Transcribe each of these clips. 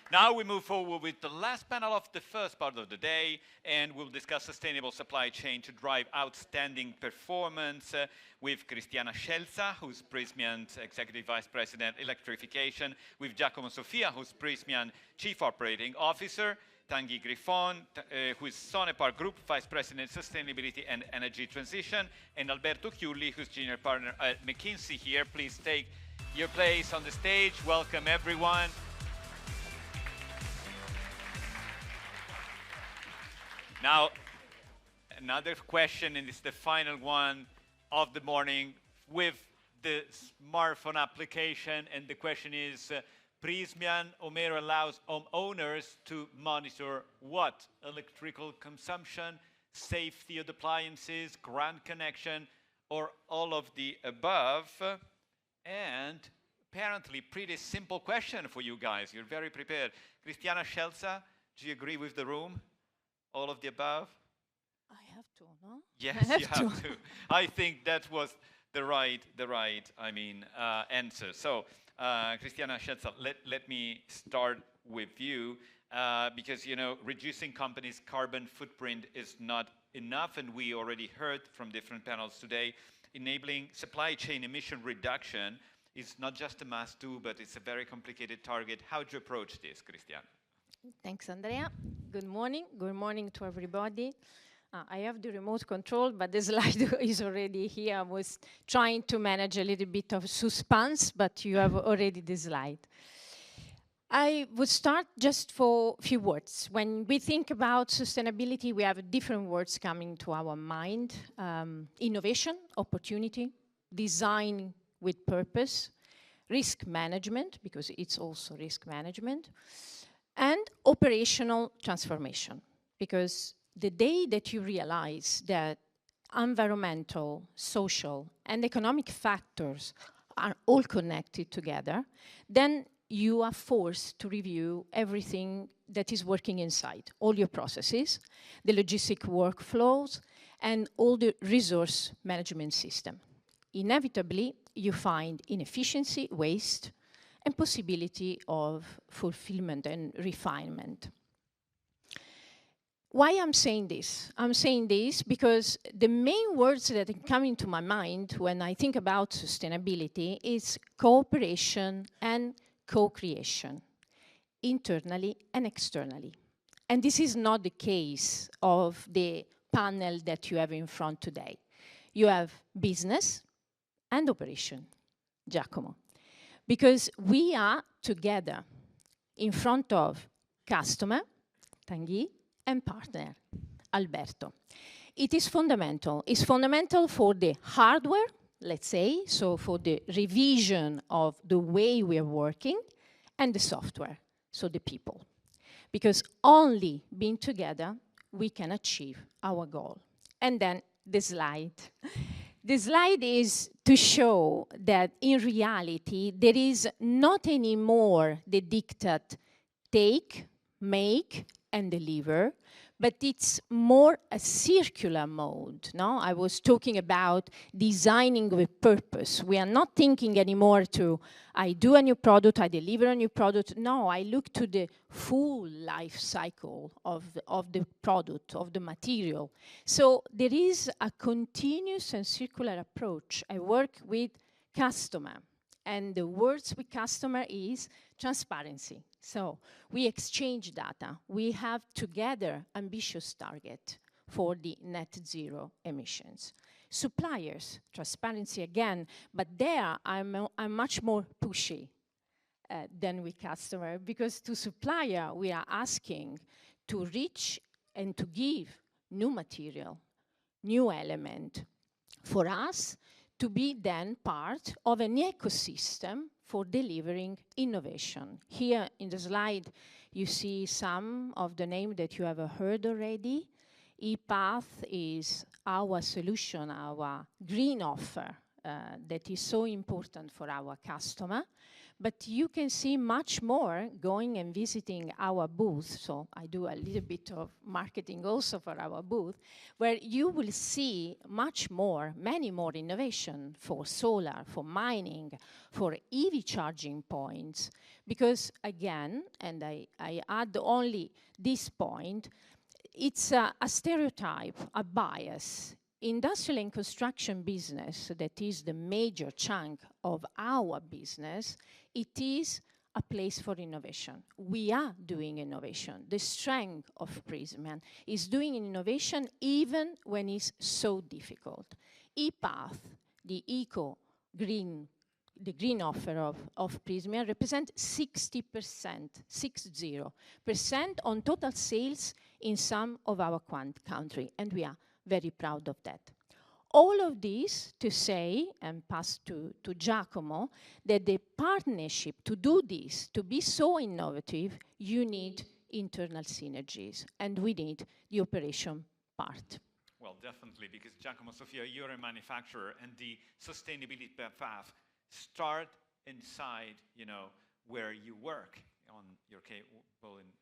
Now we move forward with the last panel of the first part of the day, and we'll discuss sustainable supply chain to drive outstanding performance with Cristiana Scelza, who's Prysmian's Executive Vice President Electrification, with Giacomo Sofia, who's Prysmian Chief Operating Officer, Tanguy Griffon, who is Sonepar Group Vice President Sustainability and Energy Transition, and Alberto Chiulli, who's Junior Partner at McKinsey here. Please take your place on the stage. Welcome, everyone. Now, another question, and it's the final one of the morning, with the smartphone application, and the question is, Prysmian Omero allows homeowners to monitor what? Electrical consumption, safety of appliances, ground connection, or all of the above. And apparently, pretty simple question for you guys. You're very prepared. Cristiana Scelza, do you agree with the room? All of the above? I have to, no? Yes, you have to. I think that was the right answer. So, Cristiana Scelza, let me start with you, because, you know, reducing companies' carbon footprint is not enough, and we already heard from different panels today, enabling supply chain emission reduction is not just a must-do, but it's a very complicated target. How do you approach this, Cristiana? Thanks, Andrea. Good morning. Good morning to everybody. I have the remote control, but the slide is already here. I was trying to manage a little bit of suspense, but you have already the slide. I would start just for a few words. When we think about sustainability, we have different words coming to our mind. Innovation, opportunity, design with purpose, risk management, because it's also risk management, and operational transformation, because the day that you realize that environmental, social, and economic factors are all connected together, then you are forced to review everything that is working inside, all your processes, the logistic workflows, and all the resource management system. Inevitably, you find inefficiency, waste, and possibility of fulfillment and refinement. Why I'm saying this? I'm saying this because the main words that come into my mind when I think about sustainability is cooperation and co-creation, internally and externally. And this is not the case of the panel that you have in front today. You have business and operation, Giacomo. Because we are together in front of customer, Tanguy, and partner, Alberto. It is fundamental. It's fundamental for the hardware, let's say, so for the revision of the way we are working, and the software, so the people. Because only being together, we can achieve our goal. And then the slide. The slide is to show that in reality, there is not anymore the diktat take, make, and deliver, but it's more a circular mode. No? I was talking about designing with purpose. We are not thinking anymore to, I do a new product, I deliver a new product. No, I look to the full life cycle of the product, of the material. So there is a continuous and circular approach. I work with customer, and the words with customer is transparency. So we exchange data. We have together ambitious target for the net zero emissions. Suppliers, transparency again, but there I'm much more pushy than with customer, because to supplier we are asking to reach and to give new material, new element for us to be then part of an ecosystem for delivering innovation. Here in the slide, you see some of the names that you have heard already. ePath is our solution, our green offer that is so important for our customer. But you can see much more going and visiting our booth. So I do a little bit of marketing also for our booth, where you will see much more, many more innovation for solar, for mining, for EV charging points. Because again, and I add only this point, it's a stereotype, a bias. Industrial and construction business, that is the major chunk of our business, it is a place for innovation. We are doing innovation. The strength of Prysmian is doing innovation even when it's so difficult. ePath, the green offer of Prysmian represents 60%, 60% on total sales in some of our country, and we are very proud of that. All of this to say, and pass to Giacomo, that the partnership to do this, to be so innovative, you need internal synergies, and we need the operation part. Well, definitely, because Giacomo, Sofia, you're a manufacturer, and the sustainability path start inside, you know, where you work on your cable and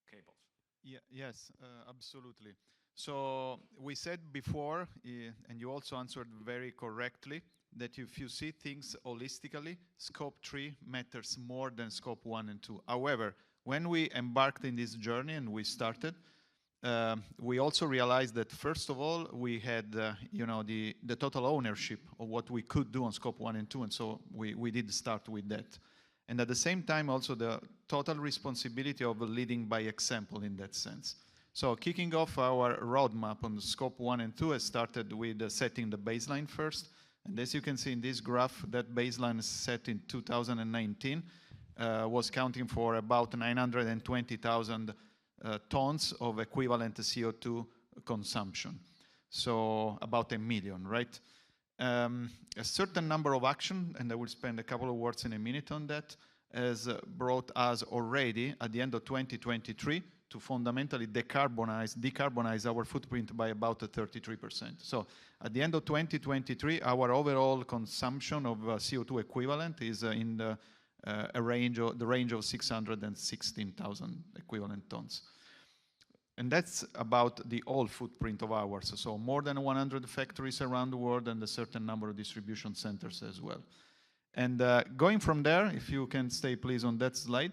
cables. Yeah, yes, absolutely. So we said before, and you also answered very correctly, that if you see things holistically, scope 3 matters more than scope 1 and 2. However, when we embarked in this journey and we started, we also realized that first of all, we had you know, the total ownership of what we could do on scope 1 and 2, and so we did start with that. And at the same time, also the total responsibility of leading by example in that sense. So kicking off our roadmap on scope 1 and 2 has started with setting the baseline first. And as you can see in this graph, that baseline is set in 2019, was counting for about 920,000 tons of equivalent CO2 consumption. So about 1 million, right? A certain number of action, and I will spend a couple of words in a minute on that, has brought us already at the end of 2023 to fundamentally decarbonize our footprint by about 33%. So at the end of 2023, our overall consumption of CO2 equivalent is in the range of 616,000 equivalent tons. And that's about the whole footprint of ours. So more than 100 factories around the world and a certain number of distribution centers as well. And going from there, if you can stay please on that slide,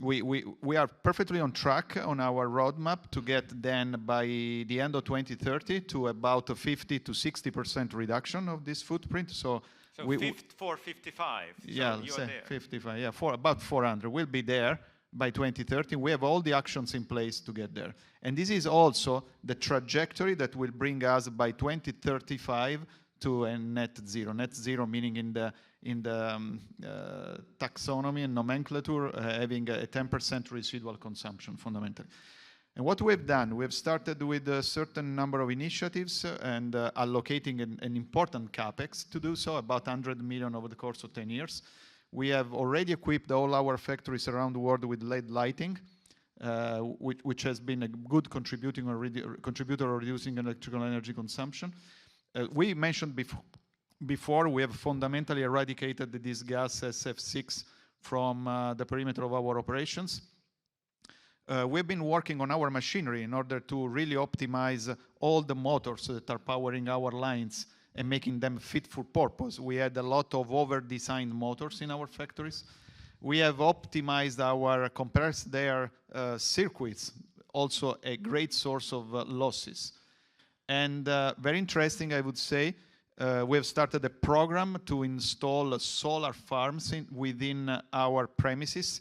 we are perfectly on track on our roadmap to get then by the end of 2030 to about a 50 to 60% reduction of this footprint. So 455. Yeah, so you say are there. 55. Yeah, about 400. We'll be there by 2030. We have all the actions in place to get there. And this is also the trajectory that will bring us by 2035 to a net zero. Net zero meaning in the taxonomy and nomenclature, having a 10% residual consumption fundamentally. And what we've done, we've started with a certain number of initiatives and allocating an important capex to do so, about 100 million over the course of 10 years. We have already equipped all our factories around the world with LED lighting, which has been a good contributor of reducing electrical energy consumption. We mentioned before, we have fundamentally eradicated this gas SF6 from the perimeter of our operations. We've been working on our machinery in order to really optimize all the motors that are powering our lines and making them fit for purpose. We had a lot of over-designed motors in our factories. We have optimized our compressed air circuits, also a great source of losses. And very interesting, I would say, we have started a program to install solar farms within our premises.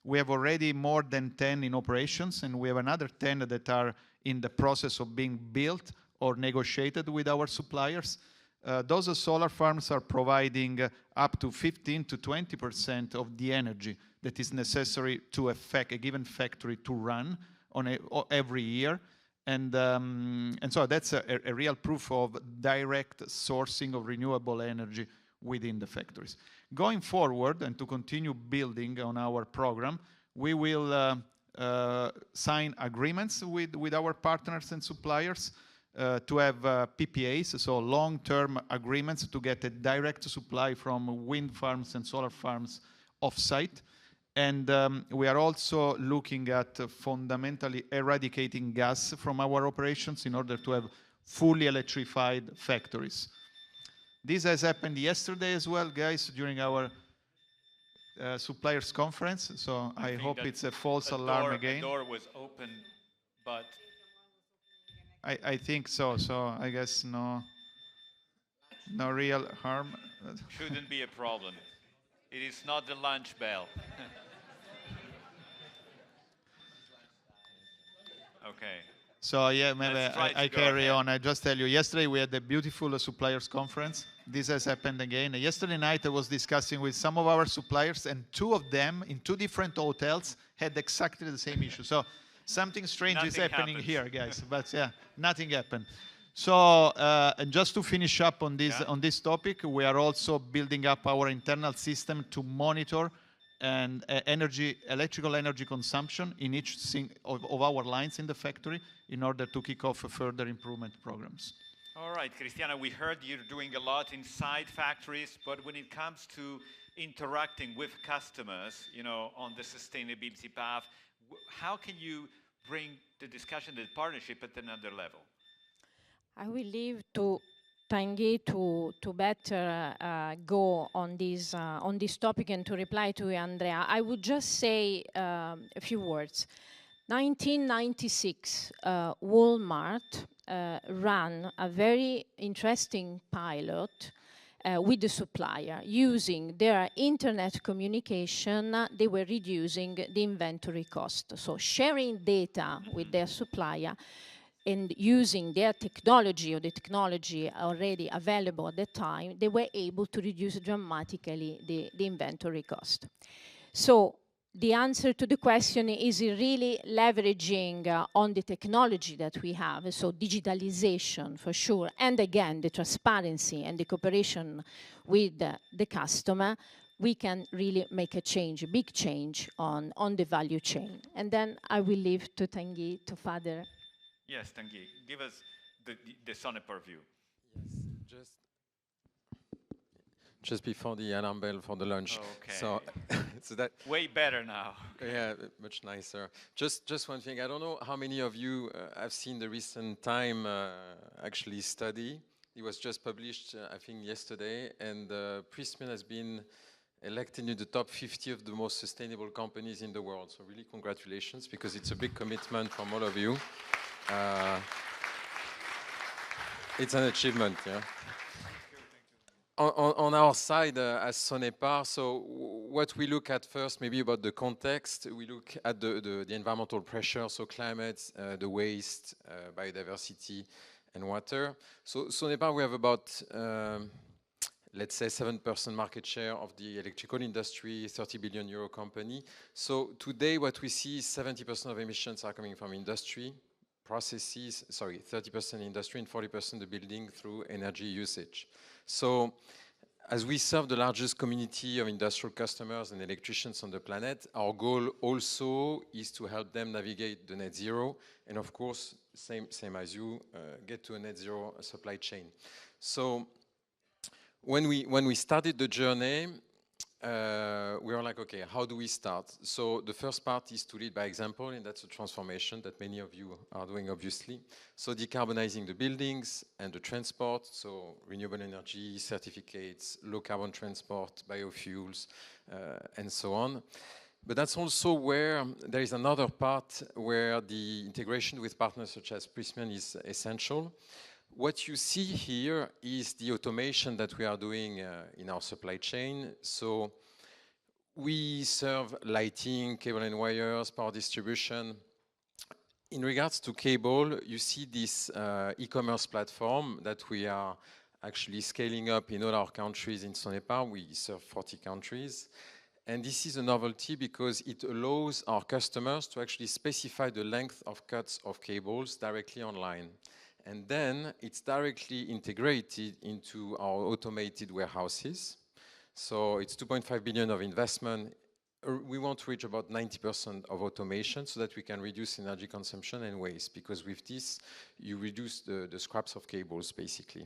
We have already more than 10 in operations, and we have another 10 that are in the process of being built or negotiated with our suppliers. Those solar farms are providing up to 15 to 20% of the energy that is necessary to a given factory to run on every year. And so that's a real proof of direct sourcing of renewable energy within the factories. Going forward, and to continue building on our program, we will sign agreements with our partners and suppliers to have PPAs, so long-term agreements to get a direct supply from wind farms and solar farms off-site. And we are also looking at fundamentally eradicating gas from our operations in order to have fully electrified factories. This has happened yesterday as well, guys, during our suppliers conference. So I hope it's a false alarm again. The door was open, but I think so. So I guess no real harm. shouldn't be a problem. It is not the lunch bell. Okay. So yeah, maybe I carry on. I just tell you, yesterday we had a beautiful suppliers conference. This has happened again. Yesterday night I was discussing with some of our suppliers, and two of them in two different hotels had exactly the same issue. So something strange is happening here, guys. But yeah, nothing happened. So and just to finish up on this topic, we are also building up our internal system to monitor and electrical energy consumption in each of our lines in the factory in order to kick off further improvement programs. All right, Cristiana, we heard you're doing a lot inside factories, but when it comes to interacting with customers, you know, on the sustainability path, how can you bring the discussion, the partnership at another level? I will leave to Tanguy to better go on this topic and to reply to Andrea. I would just say a few words. 1996, Walmart ran a very interesting pilot with the supplier. Using their internet communication, they were reducing the inventory cost. So sharing data with their supplier and using their technology or the technology already available at the time, they were able to reduce dramatically the inventory cost. So the answer to the question is really leveraging on the technology that we have, so digitalization for sure, and again, the transparency and the cooperation with the customer, we can really make a change, a big change on the value chain. And then I will leave to Tanguy to further. Yes, Tanguy, give us the Sonepar view. Yes, just before the alarm bell for the lunch. Okay. So that way better now. Yeah, much nicer. Just one thing. I don't know how many of you have seen the recent Time actually study. It was just published, I think, yesterday, and Prysmian has been elected in the top 50 of the most sustainable companies in the world. So really, congratulations, because it's a big commitment from all of you. It's an achievement, yeah. On our side, as Sonepar, so what we look at first, maybe about the context, we look at the environmental pressure, so climate, the waste, biodiversity, and water. So Sonepar, we have about, let's say, 7% market share of the electrical industry, 30 billion euro company. So today, what we see is 70% of emissions are coming from industry, processes, 30% industry and 40% the building through energy usage. So as we serve the largest community of industrial customers and electricians on the planet, our goal also is to help them navigate the net zero, and of course, same as you, get to a net zero supply chain. So when we started the journey, we were like, okay, how do we start? So the first part is to lead by example, and that's a transformation that many of you are doing, obviously. So decarbonizing the buildings and the transport, so renewable energy, certificates, low carbon transport, biofuels, and so on. But that's also where there is another part where the integration with partners such as Prysmian is essential. What you see here is the automation that we are doing in our supply chain. So we serve lighting, cable and wires, power distribution. In regards to cable, you see this e-commerce platform that we are actually scaling up in all our countries in Sonepar. We serve 40 countries. And this is a novelty because it allows our customers to actually specify the length of cuts of cables directly online. And then it's directly integrated into our automated warehouses. So it's 2.5 billion of investment we want to reach about 90% of automation so that we can reduce energy consumption and waste, because with this, you reduce the scraps of cables, basically.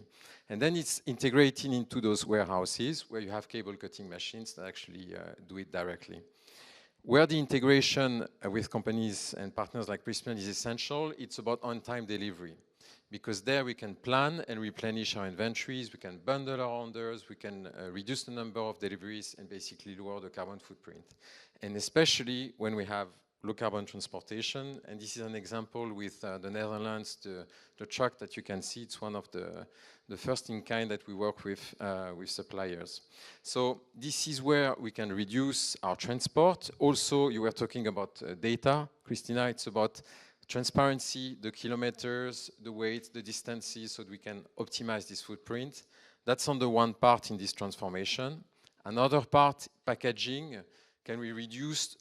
And then it's integrating into those warehouses where you have cable cutting machines that actually do it directly. Where the integration with companies and partners like Prysmian is essential, it's about on-time delivery. Because there we can plan and replenish our inventories, we can bundle our orders, we can reduce the number of deliveries and basically lower the carbon footprint. And especially when we have low carbon transportation, and this is an example with the Netherlands, the truck that you can see, it's one of the first in kind that we work with suppliers. So this is where we can reduce our transport. Also, you were talking about data, Christina, it's about transparency, the kilometers, the weight, the distances, so that we can optimize this footprint. That's on the one part in this transformation. Another part, packaging. Can we reduce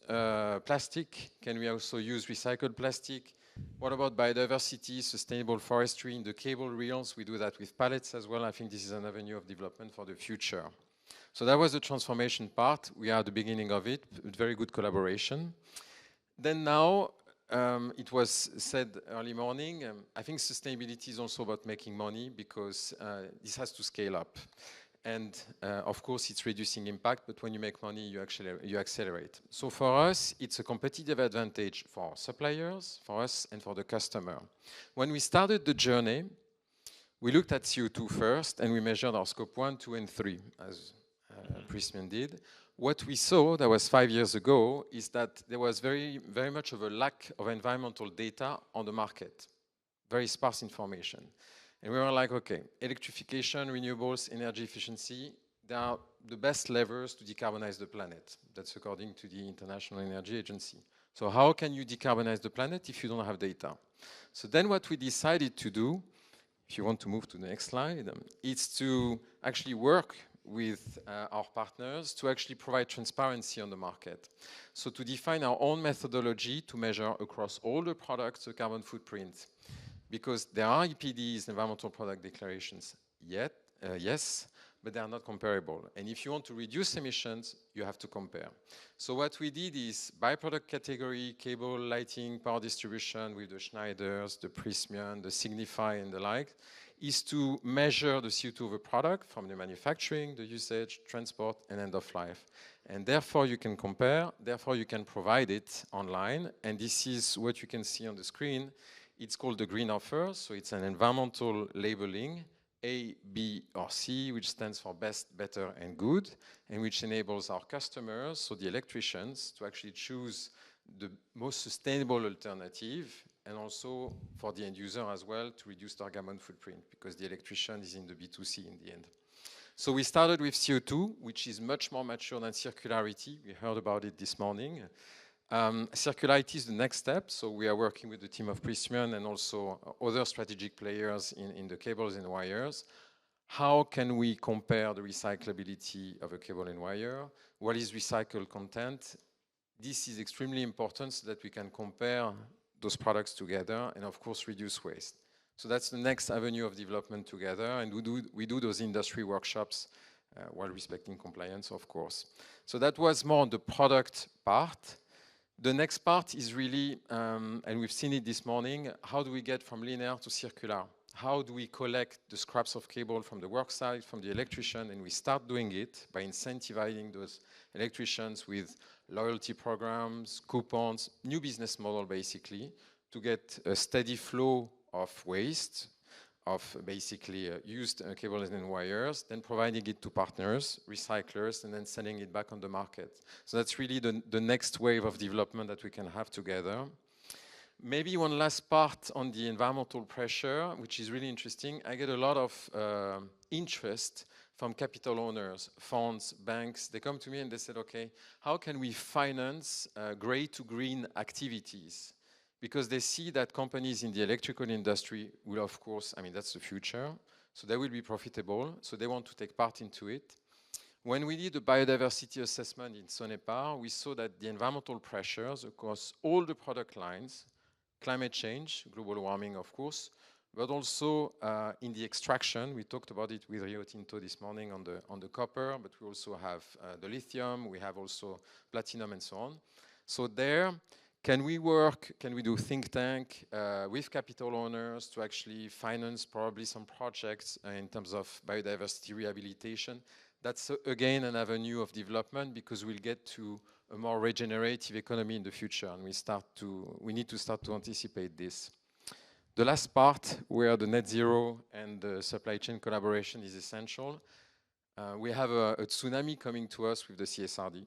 plastic? Can we also use recycled plastic? What about biodiversity, sustainable forestry in the cable reels? We do that with pallets as well. I think this is an avenue of development for the future. So that was the transformation part. We are at the beginning of it, with very good collaboration. Then now, it was said early morning, I think sustainability is also about making money, because this has to scale up. And of course, it's reducing impact, but when you make money, you accelerate. So for us, it's a competitive advantage for our suppliers, for us, and for the customer. When we started the journey, we looked at CO2 first, and we measured our scope 1, 2, and 3, as Prysmian did. What we saw, that was 5 years ago, is that there was very, very much of a lack of environmental data on the market, very sparse information. And we were like, okay, electrification, renewables, energy efficiency, they are the best levers to decarbonize the planet. That's according to the International Energy Agency. So how can you decarbonize the planet if you don't have data? So then what we decided to do, if you want to move to the next slide, is to actually work with our partners to actually provide transparency on the market. So to define our own methodology to measure across all the products the carbon footprint. Because there are EPDs, environmental product declarations, yes, but they are not comparable. And if you want to reduce emissions, you have to compare. So what we did is by product category, cable, lighting, power distribution with the Schneiders, the Prysmian, the Signify and the like, is to measure the CO2 of a product from the manufacturing, the usage, transport, and end of life. And therefore you can compare, therefore you can provide it online. And this is what you can see on the screen. It's called the green offer, so it's an environmental labeling, A, B, or C, which stands for best, better, and good, and which enables our customers, so the electricians, to actually choose the most sustainable alternative, and also for the end user as well to reduce their carbon footprint, because the electrician is in the B2C in the end. So we started with CO2, which is much more mature than circularity. We heard about it this morning. Circularity is the next step, so we are working with the team of Prysmian and also other strategic players in the cables and wires. How can we compare the recyclability of a cable and wire? What is recycled content? This is extremely important so that we can compare those products together and of course reduce waste. So that's the next avenue of development together, and we do those industry workshops while respecting compliance, of course. So that was more on the product part. The next part is really, and we've seen it this morning, how do we get from linear to circular? How do we collect the scraps of cable from the work site, from the electrician, and we start doing it by incentivizing those electricians with loyalty programs, coupons, new business model basically, to get a steady flow of waste, of basically used cables and wires, then providing it to partners, recyclers, and then selling it back on the market. So that's really the next wave of development that we can have together. Maybe one last part on the environmental pressure, which is really interesting. I get a lot of interest from capital owners, funds, banks. They come to me and they said, okay, how can we finance gray to green activities? Because they see that companies in the electrical industry will, of course, I mean, that's the future. So they will be profitable. So they want to take part into it. When we did the biodiversity assessment in Sonepar, we saw that the environmental pressures across all the product lines, climate change, global warming, of course, but also in the extraction. We talked about it with Rio Tinto this morning on the copper, but we also have the lithium, we have also platinum and so on. So there, can we do think tank with capital owners to actually finance probably some projects in terms of biodiversity rehabilitation? That's again an avenue of development, because we'll get to a more regenerative economy in the future, and we need to start to anticipate this. The last part, where the net zero and the supply chain collaboration is essential, we have a tsunami coming to us with the CSRD.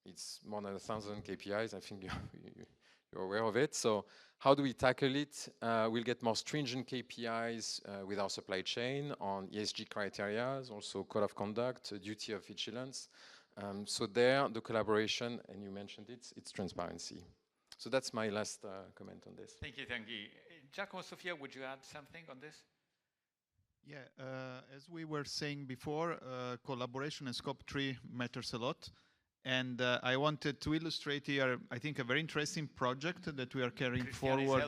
It's more than 1,000 KPIs. I think you're aware of it. So how do we tackle it? We'll get more stringent KPIs with our supply chain on ESG criteria, also code of conduct, duty of vigilance. So there, the collaboration, and you mentioned it, it's transparency. So that's my last comment on this. Thank you, Tanguy. Giacomo, Sofia, would you add something on this? Yeah, as we were saying before, collaboration and scope 3 matters a lot. And I wanted to illustrate here, I think, a very interesting project that we are carrying forward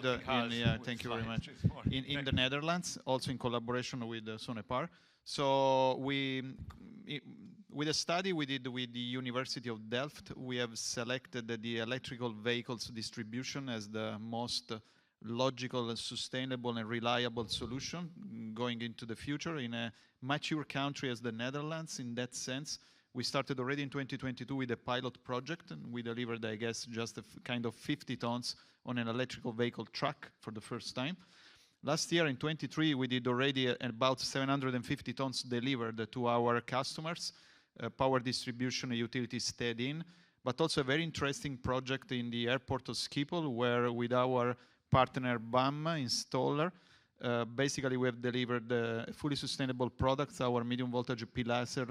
thank you very much, in the Netherlands, also in collaboration with Sonepar. So with a study we did with the University of Delft, we have selected the electrical vehicles distribution as the most logical and sustainable and reliable solution going into the future in a mature country as the Netherlands. In that sense, we started already in 2022 with a pilot project, and we delivered, I guess, just a kind of 50 tons on an electrical vehicle truck for the first time. Last year in 23, we did already about 750 tons delivered to our customers, power distribution and utility stayed in, but also a very interesting project in the airport of Schiphol, where with our partner BAM installer, basically we have delivered fully sustainable products, our medium voltage P-laser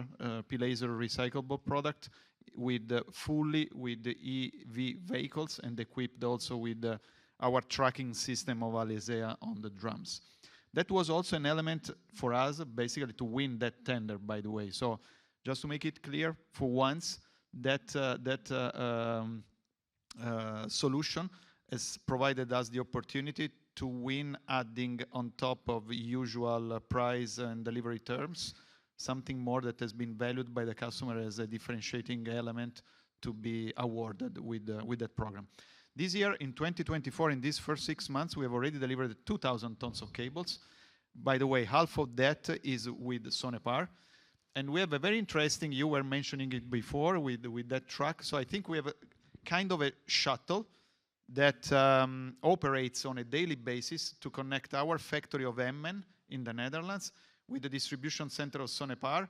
recyclable product, with fully with the EV vehicles and equipped also with our tracking system of Alisea on the drums. That was also an element for us, basically, to win that tender, by the way. So just to make it clear, for once, that solution has provided us the opportunity to win, adding on top of usual price and delivery terms, something more that has been valued by the customer as a differentiating element to be awarded with that program. This year, in 2024, in these first 6 months, we have already delivered 2,000 tons of cables. By the way, half of that is with Sonepar. And we have a very interesting, you were mentioning it before, with that truck. So I think we have a kind of a shuttle that operates on a daily basis to connect our factory of Emmen in the Netherlands with the distribution center of Sonepar,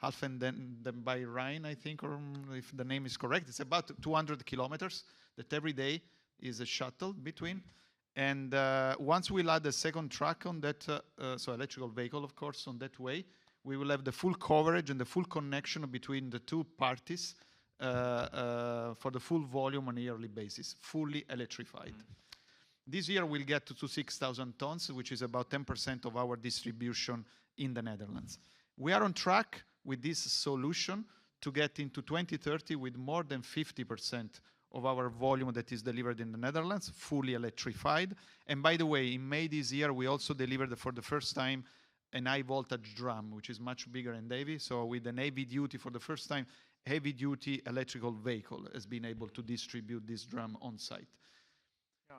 Halfen den by Rhine, I think, or if the name is correct. It's about 200 kilometers that every day is a shuttle between. And once we'll add a second truck on that, so electrical vehicle, of course, on that way, we will have the full coverage and the full connection between the two parties for the full volume on a yearly basis, fully electrified. This year we'll get to 6,000 tons, which is about 10% of our distribution in the Netherlands. We are on track with this solution to get into 2030 with more than 50% of our volume that is delivered in the Netherlands, fully electrified. And by the way, in May this year, we also delivered for the first time an high voltage drum, which is much bigger and heavy. So with an heavy duty, for the first time, heavy duty electrical vehicle has been able to distribute this drum on site. Yeah.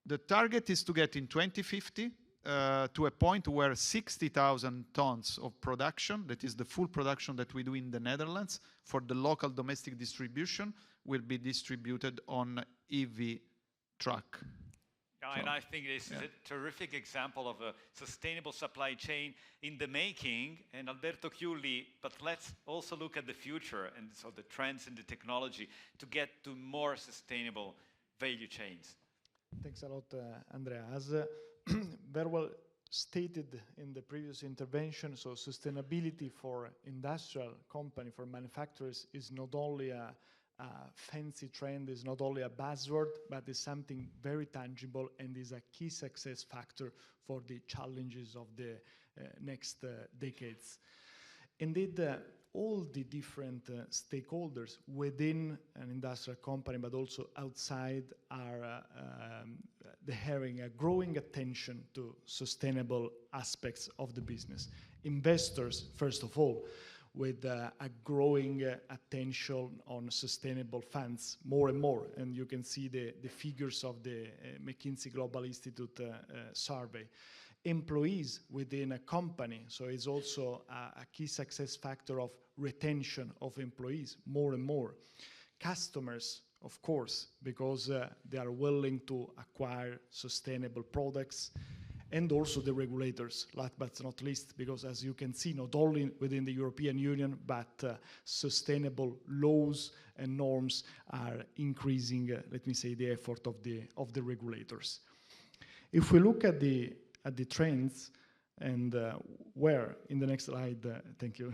The target is to get in 2050 to a point where 60,000 tons of production, that is the full production that we do in the Netherlands for the local domestic distribution, will be distributed on EV truck. Yeah, and I think this is a terrific example of a sustainable supply chain in the making. And Alberto Chiulli, but let's also look at the future and so the trends in the technology to get to more sustainable value chains. Thanks a lot, Andrea. As very well stated in the previous intervention, so sustainability for industrial company, for manufacturers, is not only a fancy trend, is not only a buzzword, but is something very tangible and is a key success factor for the challenges of the next decades. Indeed, all the different stakeholders within an industrial company, but also outside, are having a growing attention to sustainable aspects of the business. Investors, first of all, with a growing attention on sustainable funds, more and more. And you can see the figures of the McKinsey Global Institute survey. Employees within a company, so it's also a key success factor of retention of employees, more and more. Customers, of course, because they are willing to acquire sustainable products, and also the regulators, last but not least, because as you can see, not only within the European Union, but sustainable laws and norms are increasing, let me say, the effort of the regulators. If we look at the trends, and where, in the next slide, thank you,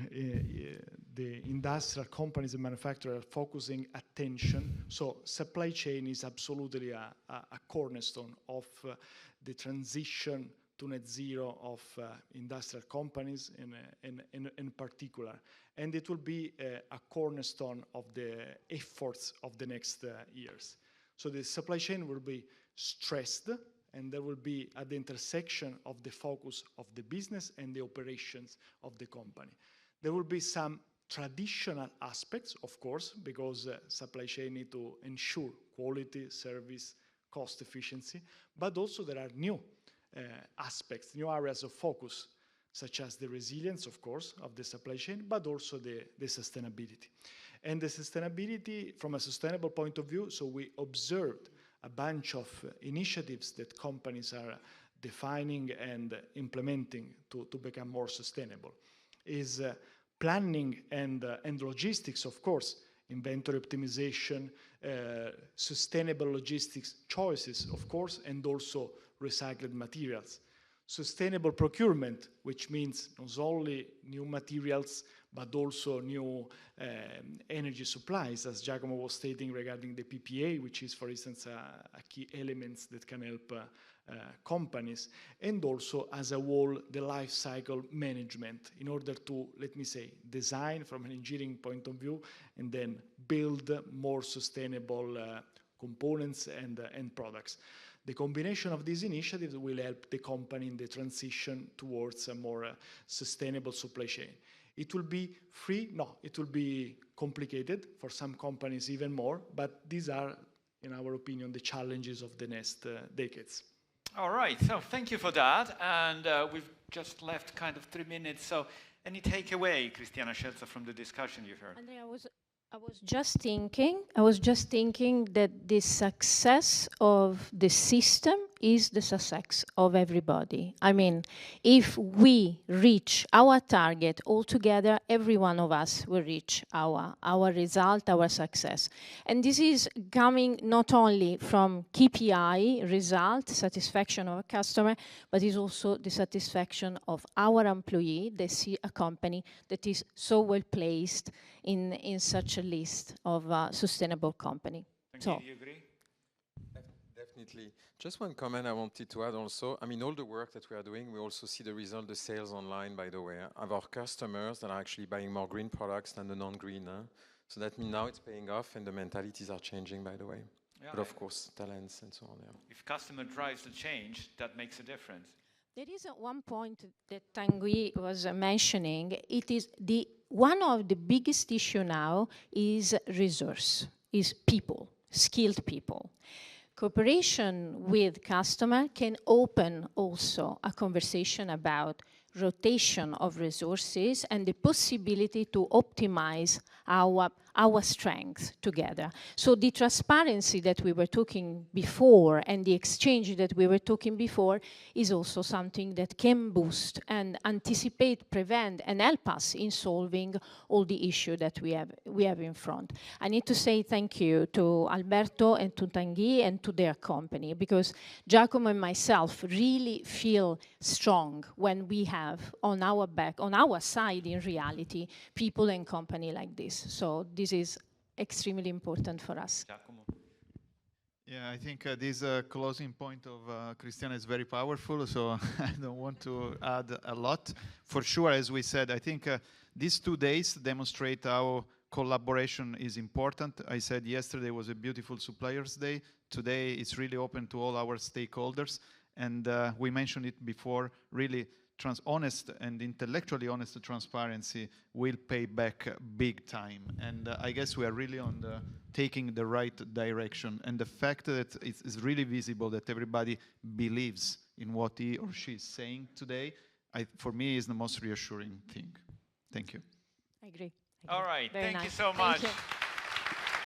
the industrial companies and manufacturers are focusing attention. So supply chain is absolutely a cornerstone of the transition to net zero of industrial companies in particular. And it will be a cornerstone of the efforts of the next years. So the supply chain will be stressed, and there will be at the intersection of the focus of the business and the operations of the company. There will be some traditional aspects, of course, because supply chain need to ensure quality, service, cost efficiency, but also there are new aspects, new areas of focus, such as the resilience, of course, of the supply chain, but also the sustainability. And the sustainability from a sustainable point of view, so we observed a bunch of initiatives that companies are defining and implementing to become more sustainable. Is planning and logistics, of course, inventory optimization, sustainable logistics choices, of course, and also recycled materials. Sustainable procurement, which means not only new materials, but also new energy supplies, as Giacomo was stating regarding the PPA, which is, for instance, a key element that can help companies, and also, as a whole, the life cycle management, in order to, let me say, design from an engineering point of view, and then build more sustainable components and products. The combination of these initiatives will help the company in the transition towards a more sustainable supply chain. It will be free? No, it will be complicated for some companies even more, but these are, in our opinion, the challenges of the next decades. All right, so thank you for that. And we've just left kind of 3 minutes. So any takeaway, Cristiana Scelza, from the discussion you've heard? Andrea, I was just thinking that the success of the system is the success of everybody. I mean, if we reach our target all together, every one of us will reach our result, our success. And this is coming not only from KPI result, satisfaction of a customer, but is also the satisfaction of our employee. They see a company that is so well placed in such a list of sustainable company. Do you agree? Definitely. Just one comment I wanted to add also. I mean, all the work that we are doing, we also see the result, the sales online, by the way, of our customers that are actually buying more green products than the non-green. So that means now it's paying off and the mentalities are changing, by the way. Yeah, but of course, talents and so on. Yeah. If customer drives the change, that makes a difference. There is one point that Tanguy was mentioning. It is one of the biggest issue now is resource, is people, skilled people. Cooperation with customer can open also a conversation about rotation of resources and the possibility to optimize our strengths together. So the transparency that we were talking before and the exchange that we were talking before is also something that can boost and anticipate, prevent, and help us in solving all the issues that we have in front. I need to say thank you to Alberto and to Tanguy and to their company, because Giacomo and myself really feel strong when we have on our back, on our side in reality, people and company like this. So this is extremely important for us. Giacomo. Yeah, I think this closing point of Cristiana is very powerful, so I don't want to add a lot. For sure, as we said, I think these 2 days demonstrate how collaboration is important. I said yesterday was a beautiful suppliers day. Today it's really open to all our stakeholders. And we mentioned it before, really honest and intellectually honest transparency will pay back big time. And I guess we are really on taking the right direction. And the fact that it's really visible that everybody believes in what he or she is saying today, for me, is the most reassuring thing. Thank you. I agree. All right, Very thank you nice. so Thank much. you.